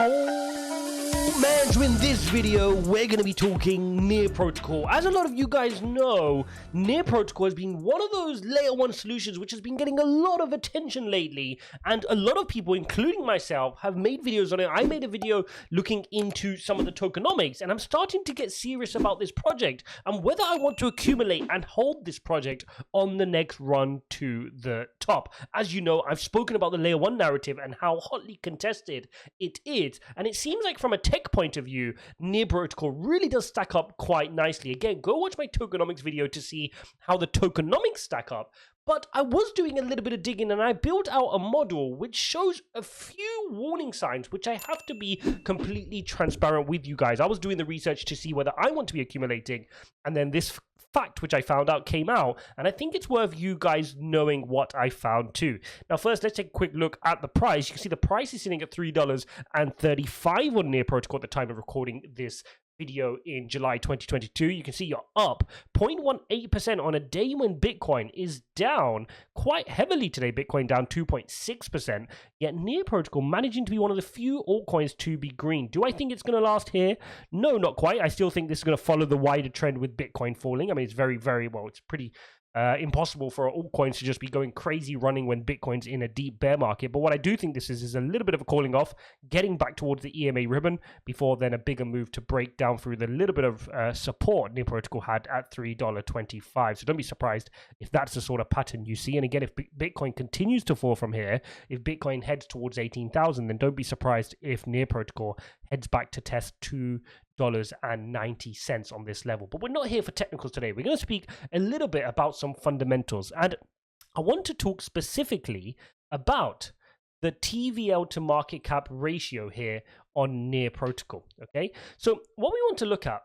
Oh man, so in this video, we're going to be talking Near Protocol. As a lot of you guys know, Near Protocol has been one of those layer 1 solutions which has been getting a lot of attention lately, and a lot of people, including myself, have made videos on it. I made a video looking into some of the tokenomics, and I'm starting to get serious about this project and whether I want to accumulate and hold this project on the next run to the top. As you know, I've spoken about the layer 1 narrative and how hotly contested it is, and it seems like from a tech point of view, Near Protocol really does stack up quite nicely. Again, go watch my tokenomics video to see how the tokenomics stack up. But I was doing a little bit of digging and I built out a model which shows a few warning signs which I have to be completely transparent with you guys. I was doing the research to see whether I want to be accumulating, and then this fact which I found out came out, and I think it's worth you guys knowing what I found too. Now first, let's take a quick look at the price. You can see the price is sitting at $3.35 on Near Protocol at the time of recording this video in July 2022. You can see you're up 0.18% on a day when Bitcoin is down quite heavily today. Bitcoin down 2.6%, yet Near Protocol managing to be one of the few altcoins to be green. Do I think it's going to last here? No, not quite. I still think this is going to follow the wider trend with Bitcoin falling. I mean, it's very, well, it's pretty impossible for altcoins to just be going crazy running when Bitcoin's in a deep bear market. But what I do think this is a little bit of a calling off, getting back towards the EMA ribbon before then a bigger move to break down through the little bit of support Near Protocol had at $3.25. So don't be surprised if that's the sort of pattern you see. And again, if Bitcoin continues to fall from here, if Bitcoin heads towards 18,000, then don't be surprised if Near Protocol heads back to test $2.90 on this level. But we're not here for technicals today. We're going to speak a little bit about some fundamentals, and I want to talk specifically about the TVL to market cap ratio here on Near Protocol. Okay, so what we want to look at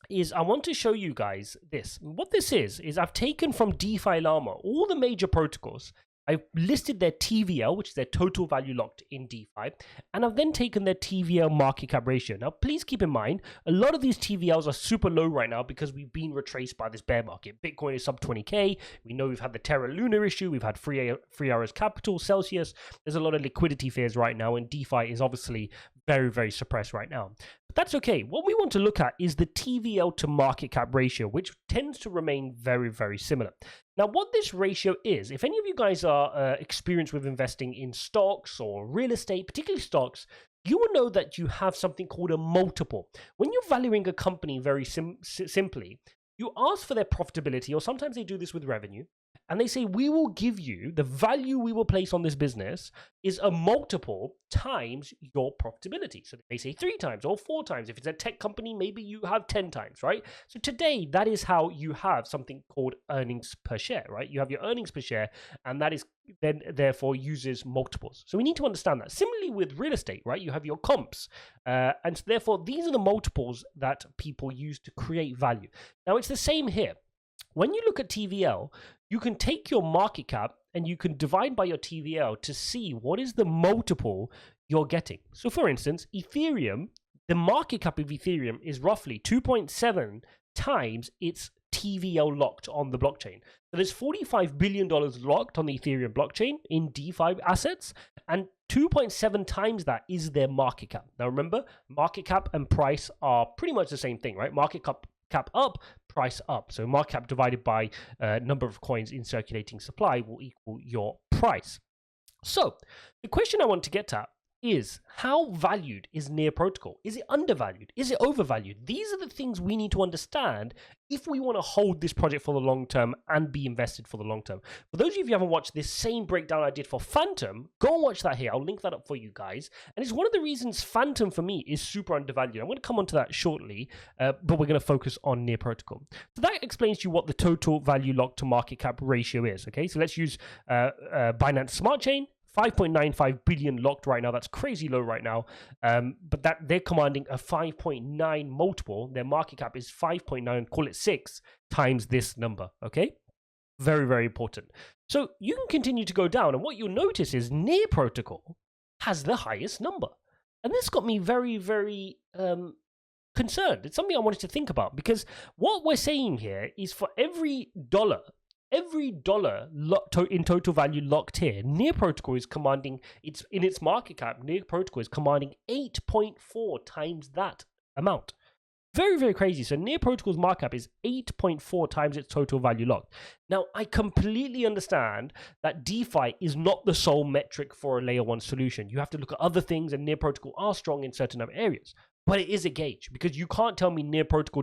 is I want to show you guys this. What this is I've taken from DeFi Llama all the major protocols. I've listed their TVL, which is their total value locked in DeFi, and I've then taken their TVL market cap ratio. Now, please keep in mind, a lot of these TVLs are super low right now because we've been retraced by this bear market. Bitcoin is sub 20K. We know we've had the Terra Luna issue. We've had Free Hours Capital, Celsius. There's a lot of liquidity fears right now, and DeFi is obviously very suppressed right now. But that's okay. What we want to look at is the TVL to market cap ratio, which tends to remain very similar. Now, what this ratio is, if any of you guys are experienced with investing in stocks or real estate, particularly stocks, you will know that you have something called a multiple. When you're valuing a company very simply, you ask for their profitability, or sometimes they do this with revenue, and they say, we will give you, the value we will place on this business is a multiple times your profitability. So they say 3 times or 4 times. If it's a tech company, maybe you have 10 times, right? So today, that is how you have something called earnings per share, right? You have your earnings per share, and that is then therefore uses multiples. So we need to understand that. Similarly with real estate, right? You have your comps. And so therefore, these are the multiples that people use to create value. Now, it's the same here. When you look at TVL, you can take your market cap and you can divide by your TVL to see what is the multiple you're getting. So for instance, Ethereum, the market cap of Ethereum is roughly 2.7 times its TVL locked on the blockchain. So there's $45 billion locked on the Ethereum blockchain in DeFi assets, and 2.7 times that is their market cap. Now remember, market cap and price are pretty much the same thing, right? Market cap up, price up. So market cap divided by number of coins in circulating supply will equal your price. So the question I want to get at is, how valued is Near Protocol? Is it undervalued? Is it overvalued? These are the things we need to understand if we want to hold this project for the long term and be invested for the long term. For those of you who haven't watched this same breakdown I did for Phantom, go and watch that here. I'll link that up for you guys. And it's one of the reasons Phantom for me is super undervalued. I'm going to come onto that shortly, but we're going to focus on Near Protocol. So that explains to you what the total value locked to market cap ratio is. Okay, so let's use Binance Smart Chain. 5.95 billion locked right now. That's crazy low right now. But that they're commanding a 5.9 multiple. Their market cap is 5.9, call it 6 times this number. Okay, very important. So you can continue to go down, and what you'll notice is Near Protocol has the highest number, and this got me very concerned. It's something I wanted to think about, because what we're saying here is for every dollar, every dollar in total value locked here, Near Protocol is commanding, in its market cap, Near Protocol is commanding 8.4 times that amount. Very, very crazy. So Near Protocol's market cap is 8.4 times its total value locked. Now, I completely understand that DeFi is not the sole metric for a layer 1 solution. You have to look at other things, and Near Protocol are strong in certain other areas. But it is a gauge, because you can't tell me Near Protocol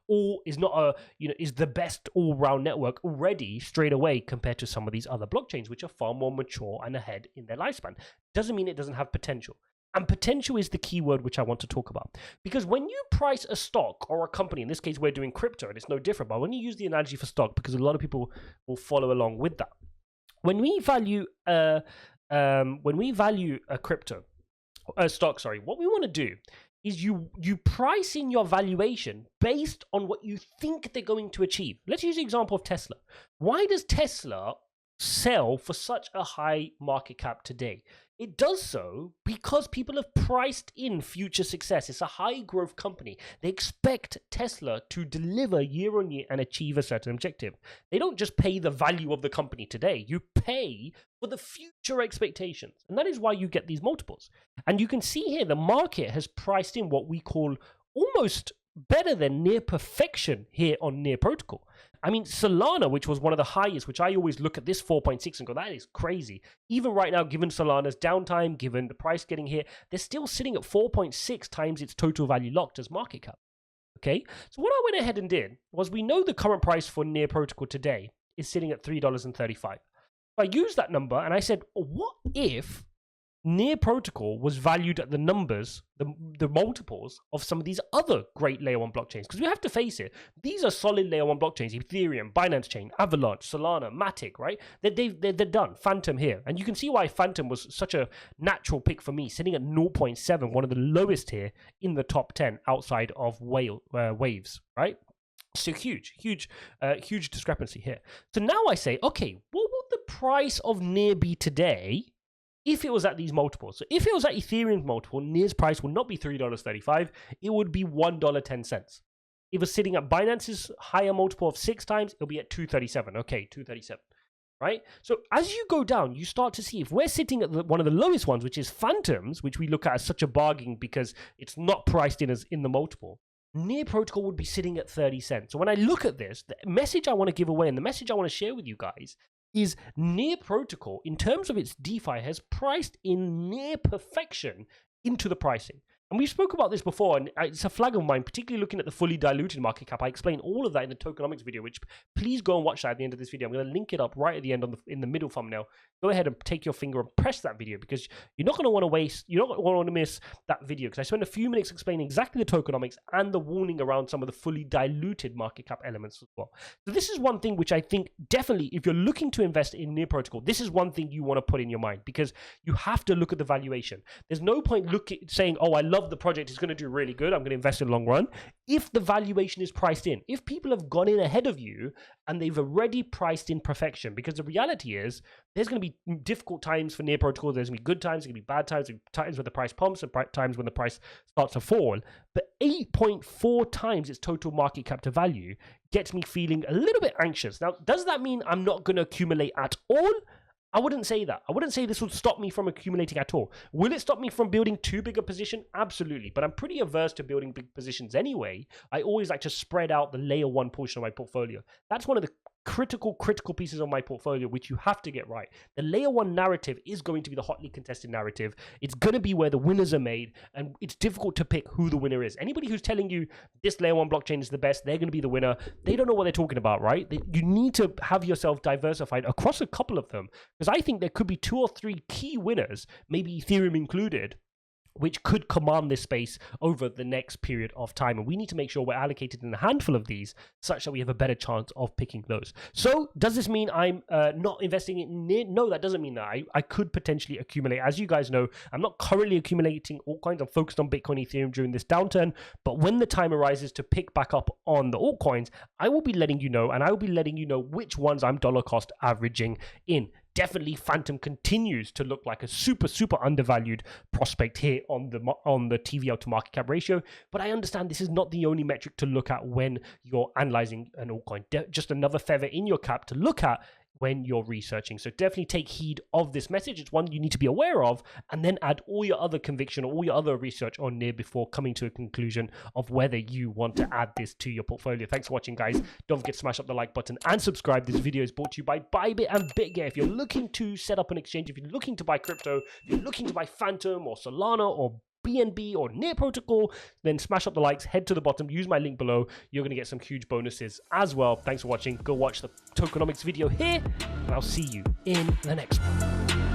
is the best all-round network already straight away compared to some of these other blockchains, which are far more mature and ahead in their lifespan. Doesn't mean it doesn't have potential. And potential is the key word which I want to talk about. Because when you price a stock or a company, in this case we're doing crypto and it's no different, but when you use the analogy for stock, because a lot of people will follow along with that. When we value a stock, what we want to do is you price in your valuation based on what you think they're going to achieve. Let's use the example of Tesla. Why does Tesla sell for such a high market cap today? It does so because people have priced in future success. It's a high growth company. They expect Tesla to deliver year on year and achieve a certain objective. They don't just pay the value of the company today. You pay for the future expectations. And that is why you get these multiples. And you can see here the market has priced in what we call almost better than near perfection here on Near Protocol. I mean, Solana, which was one of the highest, which I always look at this 4.6 and go, that is crazy. Even right now, given Solana's downtime, given the price getting hit, they're still sitting at 4.6 times its total value locked as market cap. Okay, so what I went ahead and did was, we know the current price for Near Protocol today is sitting at $3.35. I used that number and I said, what if Near Protocol was valued at the numbers, the multiples of some of these other great layer 1 blockchains? Because we have to face it, these are solid layer 1 blockchains: Ethereum, Binance Chain, Avalanche, Solana, Matic, right? They're done. Phantom here. And you can see why Phantom was such a natural pick for me, sitting at 0.7, one of the lowest here in the top 10 outside of Waves, right? So huge discrepancy here. So now I say, okay, what would the price of Near be today if it was at these multiples? So if it was at Ethereum's multiple, Near's price would not be $3.35, it would be $1.10. If it was sitting at Binance's higher multiple of 6 times, it'll be at $2.37. Okay, $2.37, right? So as you go down, you start to see, if we're sitting at one of the lowest ones, which is Phantoms, which we look at as such a bargain because it's not priced in as in the multiple, Near Protocol would be sitting at 30 cents. So when I look at this, the message I want to give away and the message I want to share with you guys is Near Protocol, in terms of its DeFi, has priced in near perfection into the pricing. And we spoke about this before, and it's a flag of mine, particularly looking at the fully diluted market cap. I explain all of that in the tokenomics video, which please go and watch that at the end of this video. I'm going to link it up right at the end in the middle thumbnail. Go ahead and take your finger and press that video, because you're not going to want to waste, you're not going to want to miss that video, because I spent a few minutes explaining exactly the tokenomics and the warning around some of the fully diluted market cap elements as well. So this is one thing which I think definitely, if you're looking to invest in Near Protocol, this is one thing you want to put in your mind, because you have to look at the valuation. There's no point saying, oh, I love the project, it's going to do really good, I'm going to invest in the long run, if the valuation is priced in, if people have gone in ahead of you and they've already priced in perfection. Because the reality is, there's going to be difficult times for Near Protocol, there's going to be good times, there's going to be bad times, times when the price pumps and times when the price starts to fall. But 8.4 times its total market cap to value gets me feeling a little bit anxious. Now, does that mean I'm not going to accumulate at all? I wouldn't say that. I wouldn't say this would stop me from accumulating at all. Will it stop me from building too big a position? Absolutely. But I'm pretty averse to building big positions anyway. I always like to spread out the layer 1 portion of my portfolio. That's one of the critical pieces of my portfolio which you have to get right. The layer 1 narrative is going to be the hotly contested narrative. It's going to be where the winners are made, and it's difficult to pick who the winner is. Anybody who's telling you this layer 1 blockchain is the best, they're going to be the winner, they don't know what they're talking about, right? You need to have yourself diversified across a couple of them, because I think there could be 2 or 3 key winners, maybe Ethereum included, which could command this space over the next period of time. And we need to make sure we're allocated in a handful of these such that we have a better chance of picking those. So does this mean I'm not investing in Near? No, that doesn't mean that. I could potentially accumulate. As you guys know, I'm not currently accumulating altcoins. I'm focused on Bitcoin, Ethereum during this downturn. But when the time arises to pick back up on the altcoins, I will be letting you know, and I will be letting you know which ones I'm dollar cost averaging in. definitely Phantom continues to look like a super undervalued prospect here on the TVL to market cap ratio. But I understand this is not the only metric to look at when you're analyzing an altcoin. Just another feather in your cap to look at when you're researching. So definitely take heed of this message. It's one you need to be aware of, and then add all your other conviction or all your other research on there before coming to a conclusion of whether you want to add this to your portfolio. Thanks for watching, guys. Don't forget to smash up the like button and subscribe. This video is brought to you by BYBIT and BitGet. If you're looking to set up an exchange, if you're looking to buy crypto, if you're looking to buy Phantom or Solana or BNB or Near Protocol, then smash up the likes, head to the bottom, use my link below. You're going to get some huge bonuses as well. Thanks for watching. Go watch the tokenomics video here, and I'll see you in the next one.